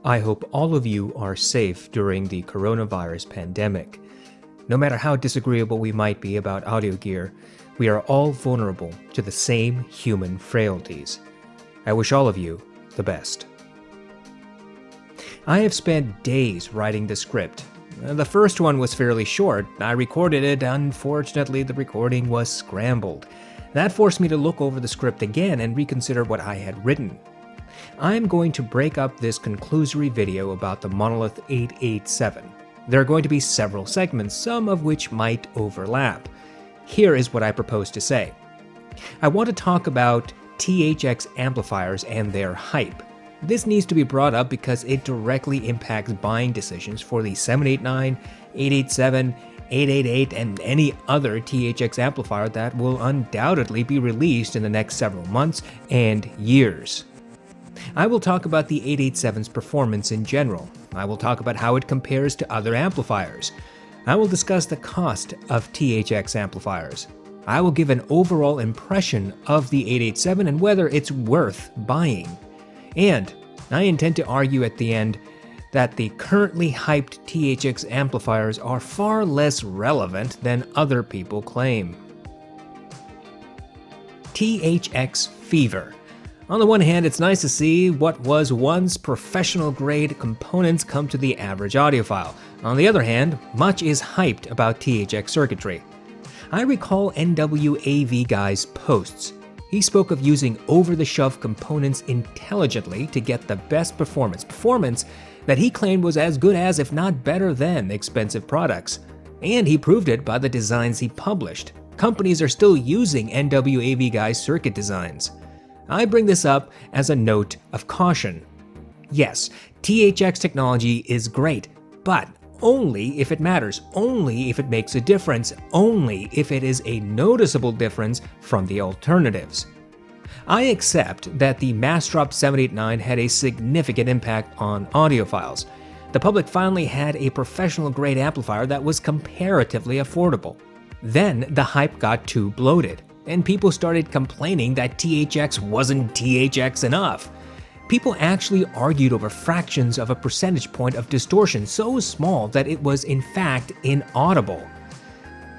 I hope all of you are safe during the coronavirus pandemic. No matter how disagreeable we might be about audio gear, we are all vulnerable to the same human frailties. I wish all of you the best. I have spent days writing the script. The first one was fairly short. I recorded it. Unfortunately, the recording was scrambled. That forced me to look over the script again and reconsider what I had written. I'm going to break up this conclusory video about the Monolith 887. There are going to be several segments, some of which might overlap. Here is what I propose to say. I want to talk about THX amplifiers and their hype. This needs to be brought up because it directly impacts buying decisions for the 789, 887, 888, and any other THX amplifier that will undoubtedly be released in the next several months and years. I will talk about the 887's performance in general. I will talk about how it compares to other amplifiers. I will discuss the cost of THX amplifiers. I will give an overall impression of the 887 and whether it's worth buying. And I intend to argue at the end that the currently hyped THX amplifiers are far less relevant than other people claim. THX fever. On the one hand, it's nice to see what was once professional-grade components come to the average audiophile. On the other hand, much is hyped about THX circuitry. I recall NWAV Guy's posts. He spoke of using over-the-shelf components intelligently to get the best performance that he claimed was as good as, if not better than, expensive products. And he proved it by the designs he published. Companies are still using NWAV Guy's circuit designs. I bring this up as a note of caution. Yes, THX technology is great, but only if it matters, only if it makes a difference, only if it is a noticeable difference from the alternatives. I accept that the Massdrop 789 had a significant impact on audiophiles. The public finally had a professional-grade amplifier that was comparatively affordable. Then the hype got too bloated, and people started complaining that THX wasn't THX enough. People actually argued over fractions of a percentage point of distortion so small that it was in fact inaudible.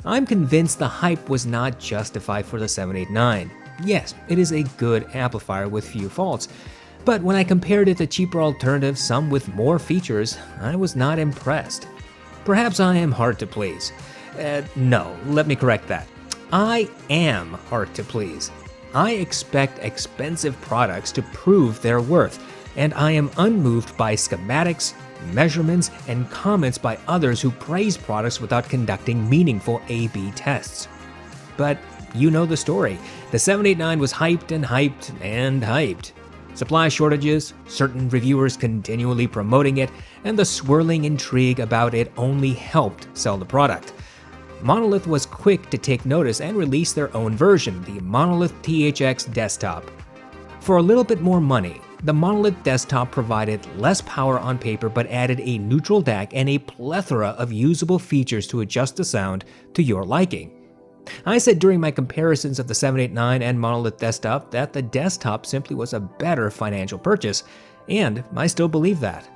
I'm convinced the hype was not justified for the 789. Yes, it is a good amplifier with few faults, but when I compared it to cheaper alternatives, some with more features, I was not impressed. Perhaps I am hard to please. No, let me correct that. I am hard to please. I expect expensive products to prove their worth, and I am unmoved by schematics, measurements, and comments by others who praise products without conducting meaningful A/B tests. But you know the story. The 789 was hyped and hyped and hyped. Supply shortages, certain reviewers continually promoting it, and the swirling intrigue about it only helped sell the product. Monolith was quick to take notice and release their own version, the Monolith THX Desktop. For a little bit more money, the Monolith Desktop provided less power on paper but added a neutral DAC and a plethora of usable features to adjust the sound to your liking. I said during my comparisons of the 789 and Monolith Desktop that the Desktop simply was a better financial purchase, and I still believe that.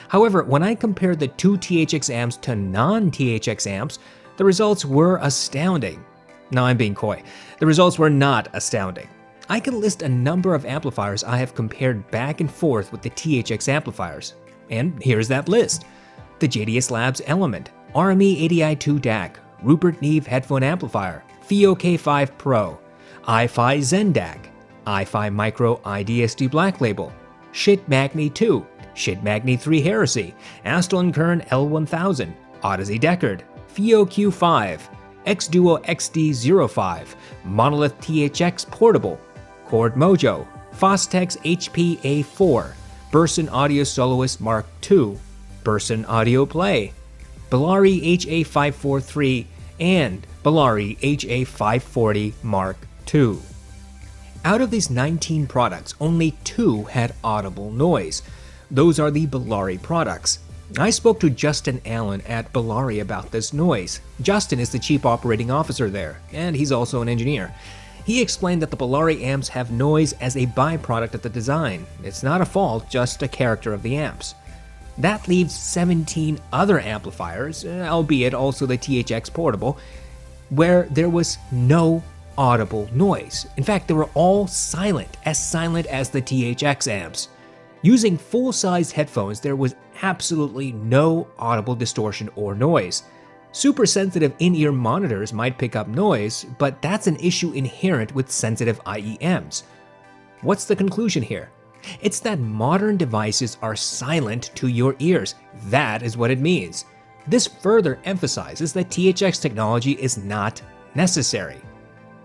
However, when I compared the two THX amps to non-THX amps, the results were astounding. No, I'm being coy. The results were not astounding. I can list a number of amplifiers I have compared back and forth with the THX amplifiers. And here's that list. The JDS Labs Element, RME ADI2 DAC, Rupert Neve Headphone Amplifier, FIO K5 Pro, hifi Zen DAC, hifi Micro IDSD Black Label, Shit Magni 2, Shit Magni 3 Heresy, Aston Kern L1000, audeze Deckard, FIO Q5, X-Duo XD05, Monolith THX Portable, Chord Mojo, Fostex HP A4, Burson Audio Soloist Mark II, Burson Audio Play, Bellari HA543, and Bellari HA540 Mark II. Out of these 19 products, only 2 had audible noise. Those are the Bellari products. I spoke to Justin Allen at Bellari about this noise. Justin is the chief operating officer there, and he's also an engineer. He explained that the Polari amps have noise as a byproduct of the design. It's not a fault, just a character of the amps. That leaves 17 other amplifiers, albeit also the THX Portable, where there was no audible noise. In fact, they were all silent as the THX amps. Using full-size headphones, there was absolutely no audible distortion or noise. Super sensitive in-ear monitors might pick up noise, but that's an issue inherent with sensitive IEMs. What's the conclusion here? It's that modern devices are silent to your ears. That is what it means. This further emphasizes that THX technology is not necessary.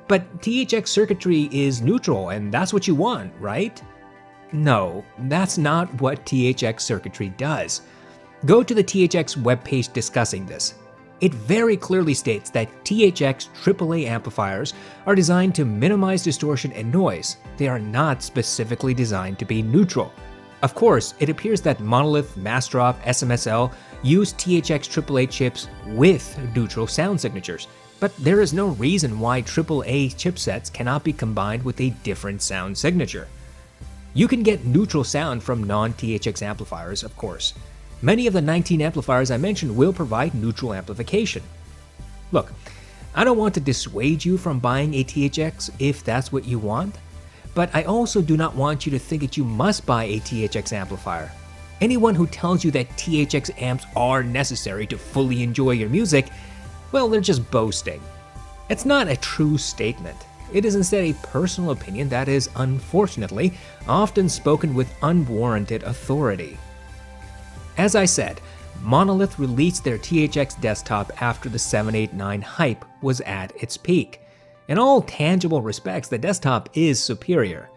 But THX circuitry is neutral, and that's what you want, right? No, that's not what THX circuitry does. Go to the THX webpage discussing this. It very clearly states that THX AAA amplifiers are designed to minimize distortion and noise. They are not specifically designed to be neutral. Of course, it appears that Monolith, Massdrop, SMSL use THX AAA chips with neutral sound signatures, but there is no reason why AAA chipsets cannot be combined with a different sound signature. You can get neutral sound from non-THX amplifiers, of course. Many of the 19 amplifiers I mentioned will provide neutral amplification. Look, I don't want to dissuade you from buying a THX if that's what you want, but I also do not want you to think that you must buy a THX amplifier. Anyone who tells you that THX amps are necessary to fully enjoy your music, well, they're just boasting. It's not a true statement. It is instead a personal opinion that is, unfortunately, often spoken with unwarranted authority. As I said, Monolith released their THX desktop after the 789 hype was at its peak. In all tangible respects, the desktop is superior.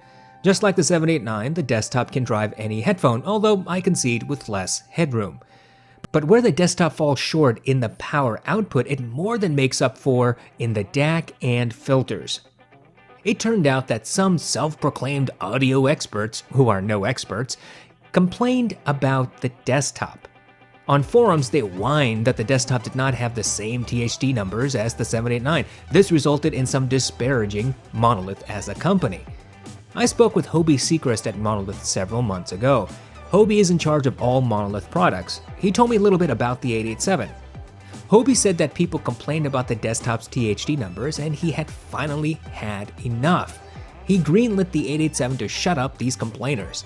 Just like the 789, the desktop can drive any headphone, although I concede with less headroom. But where the desktop falls short in the power output, it more than makes up for in the DAC and filters. It turned out that some self-proclaimed audio experts, who are no experts, complained about the desktop. On forums, they whined that the desktop did not have the same THD numbers as the 789. This resulted in some disparaging Monolith as a company. I spoke with Hobie Seacrest at Monolith several months ago. Hobie is in charge of all Monolith products. He told me a little bit about the 887. Hobie said that people complained about the desktop's THD numbers and he had finally had enough. He greenlit the 887 to shut up these complainers.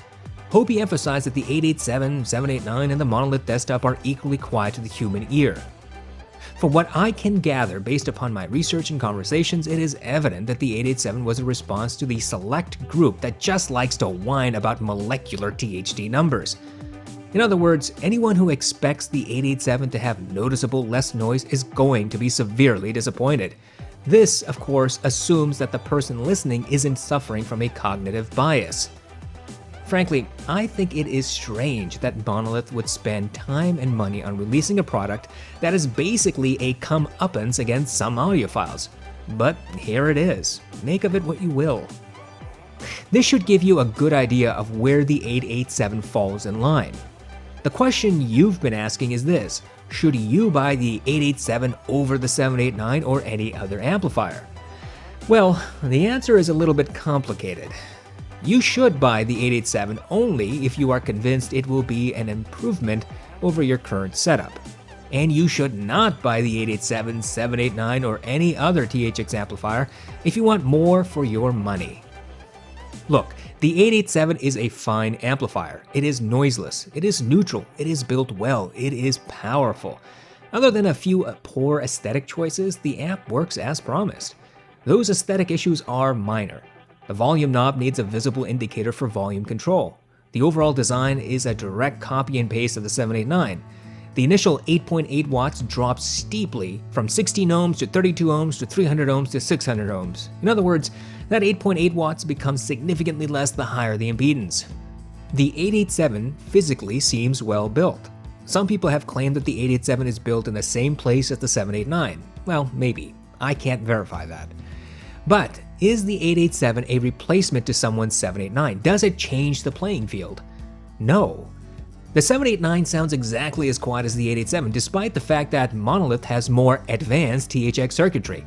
Hobie emphasized that the 887, 789, and the Monolith desktop are equally quiet to the human ear. From what I can gather based upon my research and conversations, it is evident that the 887 was a response to the select group that just likes to whine about molecular THD numbers. In other words, anyone who expects the 887 to have noticeable less noise is going to be severely disappointed. This, of course, assumes that the person listening isn't suffering from a cognitive bias. Frankly, I think it is strange that Monolith would spend time and money on releasing a product that is basically a comeuppance against some audiophiles. But here it is. Make of it what you will. This should give you a good idea of where the 887 falls in line. The question you've been asking is this: should you buy the 887 over the 789 or any other amplifier? Well, the answer is a little bit complicated. You should buy the 887 only if you are convinced it will be an improvement over your current setup. And you should not buy the 887, 789, or any other THX amplifier if you want more for your money. Look, the 887 is a fine amplifier. It is noiseless, it is neutral, it is built well, it is powerful. Other than a few poor aesthetic choices, the amp works as promised. Those aesthetic issues are minor. The volume knob needs a visible indicator for volume control. The overall design is a direct copy and paste of the 789. The initial 8.8 watts drops steeply from 16 ohms to 32 ohms to 300 ohms to 600 ohms. In other words, that 8.8 watts becomes significantly less the higher the impedance. The 887 physically seems well built. Some people have claimed that the 887 is built in the same place as the 789. Well, maybe. I can't verify that. But is the 887 a replacement to someone's 789? Does it change the playing field? No. The 789 sounds exactly as quiet as the 887, despite the fact that Monolith has more advanced THX circuitry.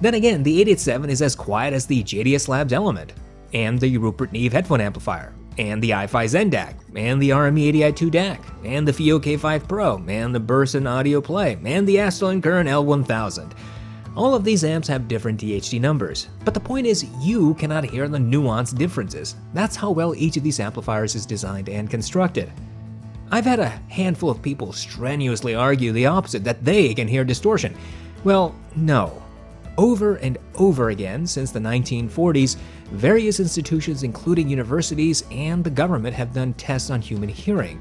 Then again, the 887 is as quiet as the JDS Labs Element, and the Rupert Neve headphone amplifier, and the hifi Zen DAC, and the RME80i2 DAC, and the FIO K5 Pro, and the Burson Audio Play, and the Aston Kern L1000. All of these amps have different THD numbers, but the point is you cannot hear the nuanced differences. That's how well each of these amplifiers is designed and constructed. I've had a handful of people strenuously argue the opposite, that they can hear distortion. Well, no. Over and over again since the 1940s, various institutions including universities and the government have done tests on human hearing.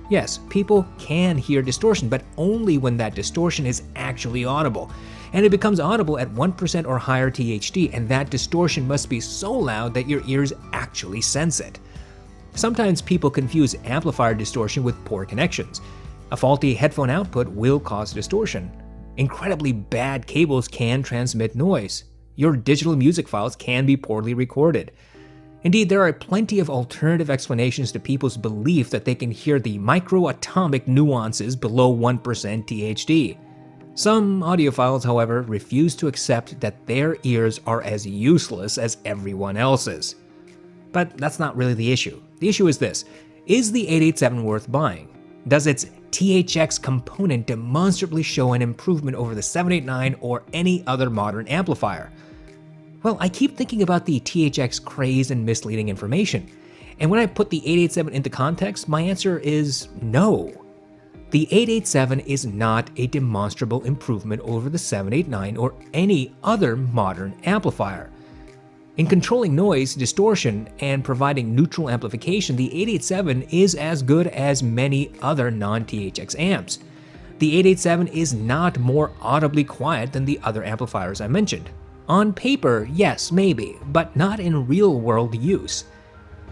Yes, people can hear distortion, but only when that distortion is actually audible. And it becomes audible at 1% or higher THD, and that distortion must be so loud that your ears actually sense it. Sometimes people confuse amplifier distortion with poor connections. A faulty headphone output will cause distortion. Incredibly bad cables can transmit noise. Your digital music files can be poorly recorded. Indeed, there are plenty of alternative explanations to people's belief that they can hear the microatomic nuances below 1% THD. Some audiophiles, however, refuse to accept that their ears are as useless as everyone else's. But that's not really the issue. The issue is this: is the 887 worth buying? Does its THX component demonstrably show an improvement over the 789 or any other modern amplifier? Well, I keep thinking about the THX craze and misleading information, and when I put the 887 into context, my answer is no. The 887 is not a demonstrable improvement over the 789 or any other modern amplifier. In controlling noise, distortion, and providing neutral amplification, the 887 is as good as many other non-THX amps. The 887 is not more audibly quiet than the other amplifiers I mentioned. On paper, yes, maybe, but not in real-world use.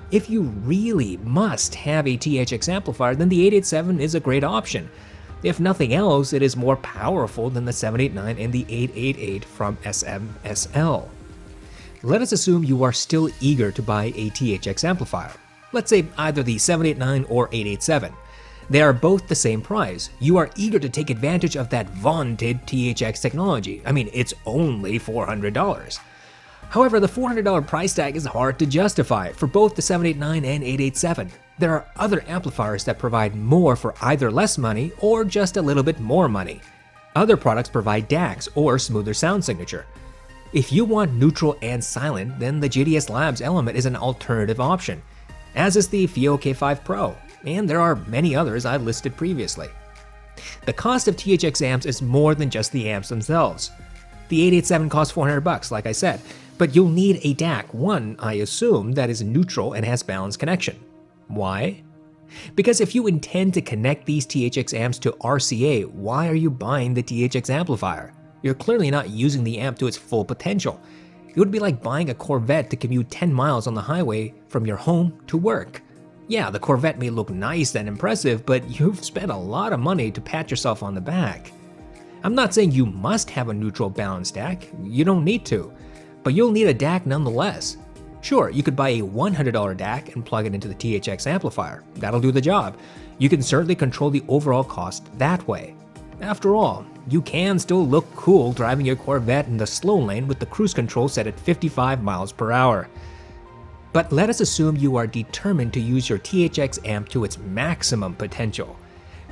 If you really must have a THX amplifier, then the 887 is a great option. If nothing else, it is more powerful than the 789 and the 888 from SMSL. Let us assume you are still eager to buy a THX amplifier. Let's say either the 789 or 887. They are both the same price. You are eager to take advantage of that vaunted THX technology. I mean, it's only $400. However, the $400 price tag is hard to justify for both the 789 and 887. There are other amplifiers that provide more for either less money or just a little bit more money. Other products provide DACs or smoother sound signature. If you want neutral and silent, then the JDS Labs Element is an alternative option, as is the FIO K5 Pro, and there are many others I listed previously. The cost of THX amps is more than just the amps themselves. The 887 costs $400, like I said, but you'll need a DAC, one, I assume, that is neutral and has balanced connection. Why? Because if you intend to connect these THX amps to RCA, why are you buying the THX amplifier? You're clearly not using the amp to its full potential. It would be like buying a Corvette to commute 10 miles on the highway from your home to work. Yeah, the Corvette may look nice and impressive, but you've spent a lot of money to pat yourself on the back. I'm not saying you must have a neutral balanced DAC, you don't need to, but you'll need a DAC nonetheless. Sure, you could buy a $100 DAC and plug it into the THX amplifier. That'll do the job. You can certainly control the overall cost that way. After all, you can still look cool driving your Corvette in the slow lane with the cruise control set at 55 miles per hour. But let us assume you are determined to use your THX amp to its maximum potential.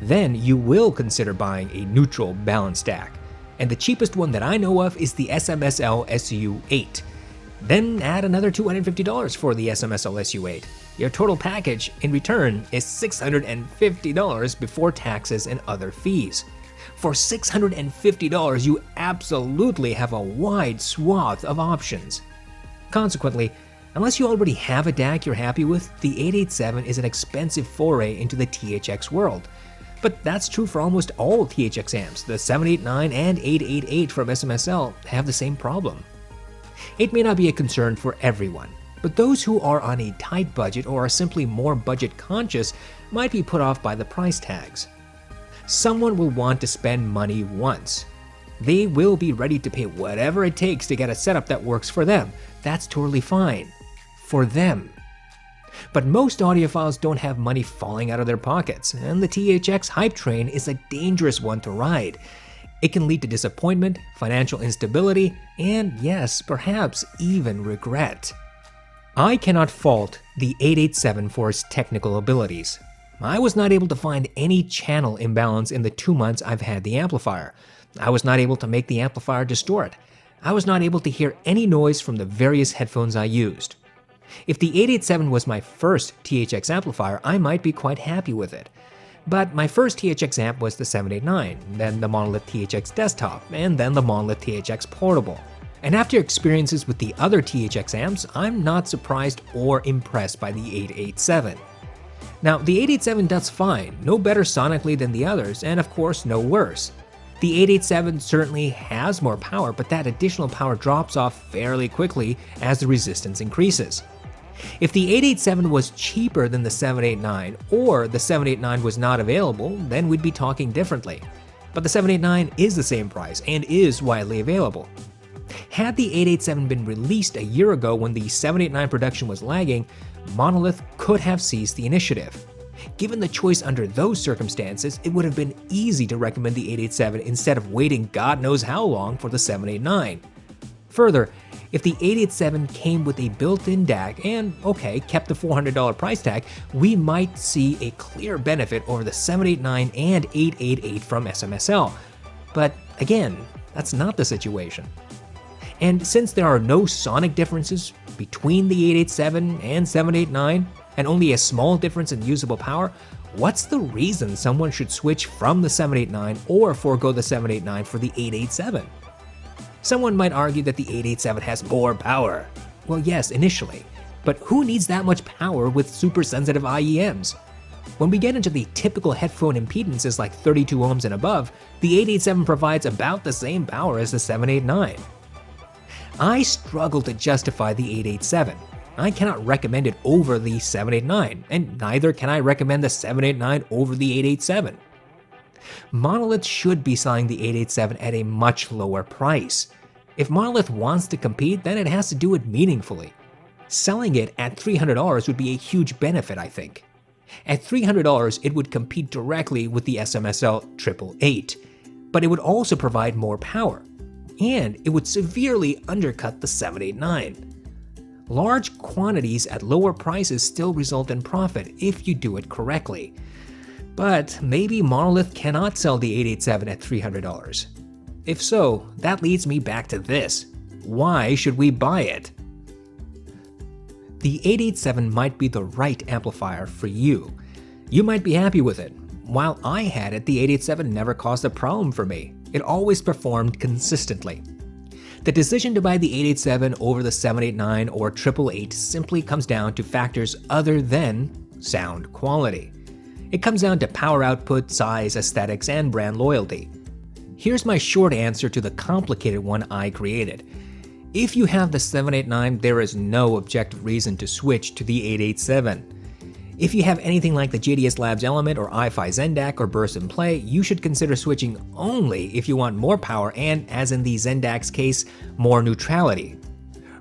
Then you will consider buying a neutral balanced DAC. And the cheapest one that I know of is the SMSL SU8. Then add another $250 for the SMSL SU8. Your total package, in return, is $650 before taxes and other fees. For $650, you absolutely have a wide swath of options. Consequently, unless you already have a DAC you're happy with, the 887 is an expensive foray into the THX world. But that's true for almost all THX amps. The 789 and 888 from SMSL have the same problem. It may not be a concern for everyone, but those who are on a tight budget or are simply more budget conscious might be put off by the price tags. Someone will want to spend money once. They will be ready to pay whatever it takes to get a setup that works for them. That's totally fine. For them. But most audiophiles don't have money falling out of their pockets, and the THX hype train is a dangerous one to ride. It can lead to disappointment, financial instability, and yes, perhaps even regret. I cannot fault the 887 for its technical abilities. I was not able to find any channel imbalance in the 2 months I've had the amplifier. I was not able to make the amplifier distort. I was not able to hear any noise from the various headphones I used. If the 887 was my first THX amplifier, I might be quite happy with it. But my first THX amp was the 789, then the Monolith THX Desktop, and then the Monolith THX Portable. And after experiences with the other THX amps, I'm not surprised or impressed by the 887. Now, the 887 does fine, no better sonically than the others, and of course no worse. The 887 certainly has more power, but that additional power drops off fairly quickly as the resistance increases. If the 887 was cheaper than the 789, or the 789 was not available, then we'd be talking differently. But the 789 is the same price and is widely available. Had the 887 been released a year ago when the 789 production was lagging, Monolith could have seized the initiative. Given the choice under those circumstances, it would have been easy to recommend the 887 instead of waiting God knows how long for the 789. Further, if the 887 came with a built-in DAC and, kept the $400 price tag, we might see a clear benefit over the 789 and 888 from SMSL. But again, that's not the situation. And since there are no sonic differences between the 887 and 789, and only a small difference in usable power, what's the reason someone should switch from the 789 or forego the 789 for the 887? Someone might argue that the 887 has more power. Well, yes, initially, but who needs that much power with super sensitive IEMs? When we get into the typical headphone impedances like 32 ohms and above, the 887 provides about the same power as the 789. I struggle to justify the 887. I cannot recommend it over the 789, and neither can I recommend the 789 over the 887. Monolith should be selling the 887 at a much lower price. If Monolith wants to compete, then it has to do it meaningfully. Selling it at $300 would be a huge benefit, I think. At $300, it would compete directly with the SMSL 888, but it would also provide more power, and it would severely undercut the 789. Large quantities at lower prices still result in profit if you do it correctly. But maybe Monolith cannot sell the 887 at $300. If so, that leads me back to this. Why should we buy it? The 887 might be the right amplifier for you. You might be happy with it. While I had it, the 887 never caused a problem for me. It always performed consistently. The decision to buy the 887 over the 789 or 888 simply comes down to factors other than sound quality. It comes down to power output, size, aesthetics, and brand loyalty. Here's my short answer to the complicated one I created. If you have the 789, there is no objective reason to switch to the 887. If you have anything like the JDS Labs Element or hifi Zendac or Burst and Play, you should consider switching only if you want more power and, as in the Zendac's case, more neutrality.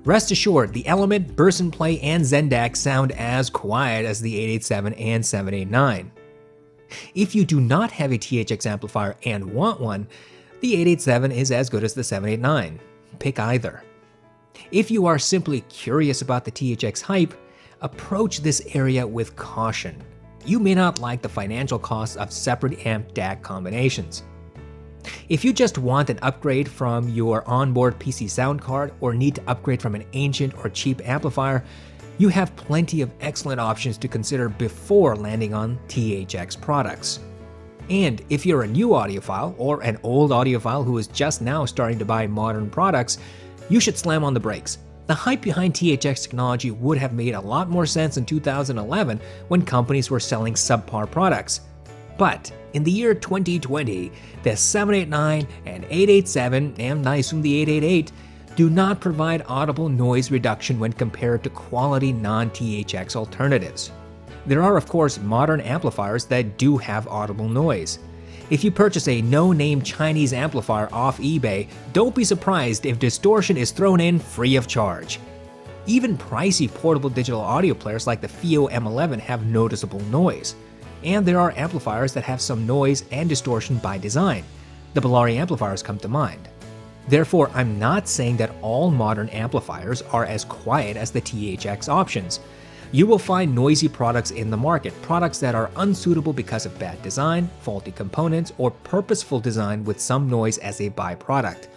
Rest assured, the Element, Burst and Play, and Zendac sound as quiet as the 887 and 789. If you do not have a THX amplifier and want one, the 887 is as good as the 789. Pick either. If you are simply curious about the THX hype, approach this area with caution. You may not like the financial costs of separate amp DAC combinations. If you just want an upgrade from your onboard PC sound card or need to upgrade from an ancient or cheap amplifier, you have plenty of excellent options to consider before landing on THX products. And if you're a new audiophile or an old audiophile who is just now starting to buy modern products, you should slam on the brakes. The hype behind THX technology would have made a lot more sense in 2011 when companies were selling subpar products. But in the year 2020, the 789 and 887, and I assume the 888, do not provide audible noise reduction when compared to quality non-THX alternatives. There are of course modern amplifiers that do have audible noise. If you purchase a no-name Chinese amplifier off eBay, don't be surprised if distortion is thrown in free of charge. Even pricey portable digital audio players like the FIO M11 have noticeable noise. And there are amplifiers that have some noise and distortion by design. The Bellari amplifiers come to mind. Therefore, I'm not saying that all modern amplifiers are as quiet as the THX options. You will find noisy products in the market, products that are unsuitable because of bad design, faulty components, or purposeful design with some noise as a byproduct.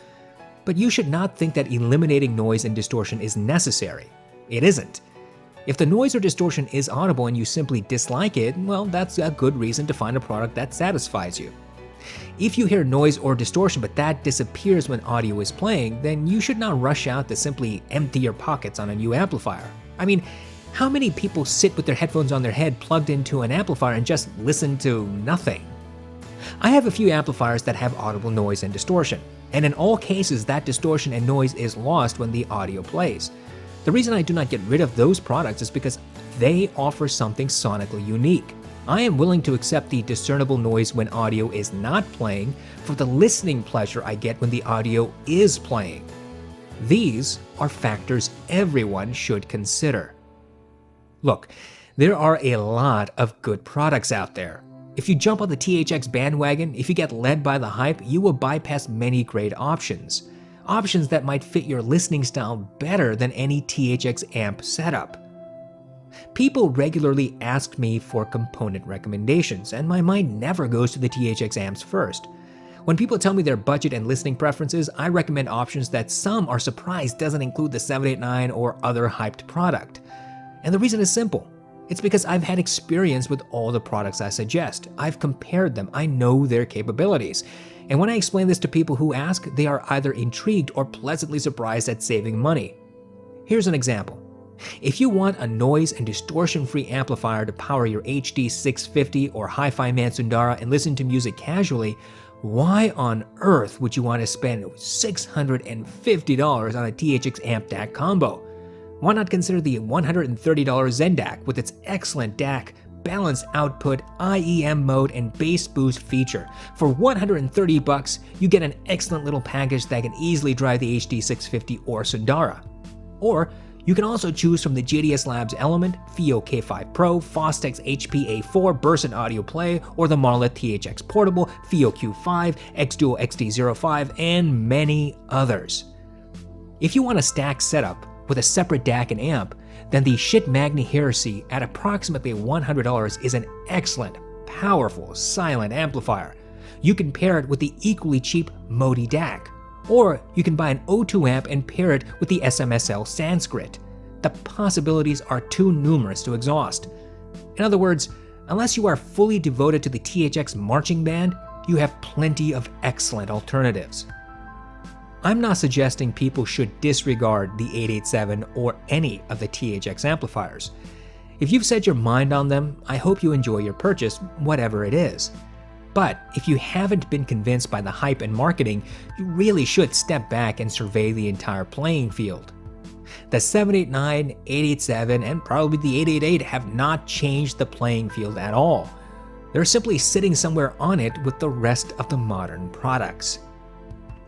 But you should not think that eliminating noise and distortion is necessary. It isn't. If the noise or distortion is audible and you simply dislike it, well, that's a good reason to find a product that satisfies you. If you hear noise or distortion but that disappears when audio is playing, then you should not rush out to simply empty your pockets on a new amplifier. I mean, how many people sit with their headphones on their head plugged into an amplifier and just listen to nothing? I have a few amplifiers that have audible noise and distortion, and in all cases that distortion and noise is lost when the audio plays. The reason I do not get rid of those products is because they offer something sonically unique. I am willing to accept the discernible noise when audio is not playing for the listening pleasure I get when the audio is playing. These are factors everyone should consider. Look, there are a lot of good products out there. If you jump on the THX bandwagon, if you get led by the hype, you will bypass many great options. Options that might fit your listening style better than any THX amp setup. People regularly ask me for component recommendations, and my mind never goes to the THX amps first. When people tell me their budget and listening preferences, I recommend options that some are surprised doesn't include the 789 or other hyped product. And the reason is simple. It's because I've had experience with all the products I suggest. I've compared them. I know their capabilities. And when I explain this to people who ask, they are either intrigued or pleasantly surprised at saving money. Here's an example. If you want a noise and distortion-free amplifier to power your HD 650 or hifi Mansundara and listen to music casually, why on earth would you want to spend $650 on a THX amp DAC combo? Why not consider the $130 Zen DAC with its excellent DAC, balanced output, IEM mode, and bass boost feature? For $130, you get an excellent little package that can easily drive the HD 650 or Sundara. Or you can also choose from the JDS Labs Element, FIO K5 Pro, Fostex HPA4 Burson Audio Play, or the Monolith THX Portable, FIO Q5, X-Duo XT05, and many others. If you want a stack setup with a separate DAC and amp, then the Shit Magni Heresy at approximately $100 is an excellent, powerful, silent amplifier. You can pair it with the equally cheap Modi DAC. Or you can buy an O2 amp and pair it with the SMSL Sanskrit. The possibilities are too numerous to exhaust. In other words, unless you are fully devoted to the THX marching band, you have plenty of excellent alternatives. I'm not suggesting people should disregard the 887 or any of the THX amplifiers. If you've set your mind on them, I hope you enjoy your purchase, whatever it is. But if you haven't been convinced by the hype and marketing, you really should step back and survey the entire playing field. The 789, 887, and probably the 888 have not changed the playing field at all. They're simply sitting somewhere on it with the rest of the modern products.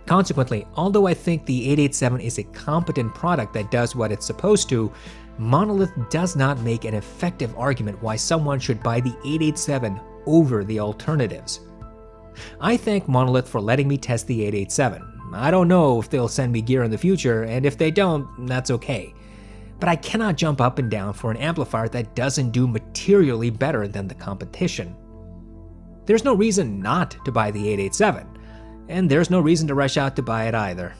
Consequently, although I think the 887 is a competent product that does what it's supposed to, Monolith does not make an effective argument why someone should buy the 887 over the alternatives. I thank Monolith for letting me test the 887. I don't know if they'll send me gear in the future, and if they don't, that's okay. But I cannot jump up and down for an amplifier that doesn't do materially better than the competition. There's no reason not to buy the 887, and there's no reason to rush out to buy it either.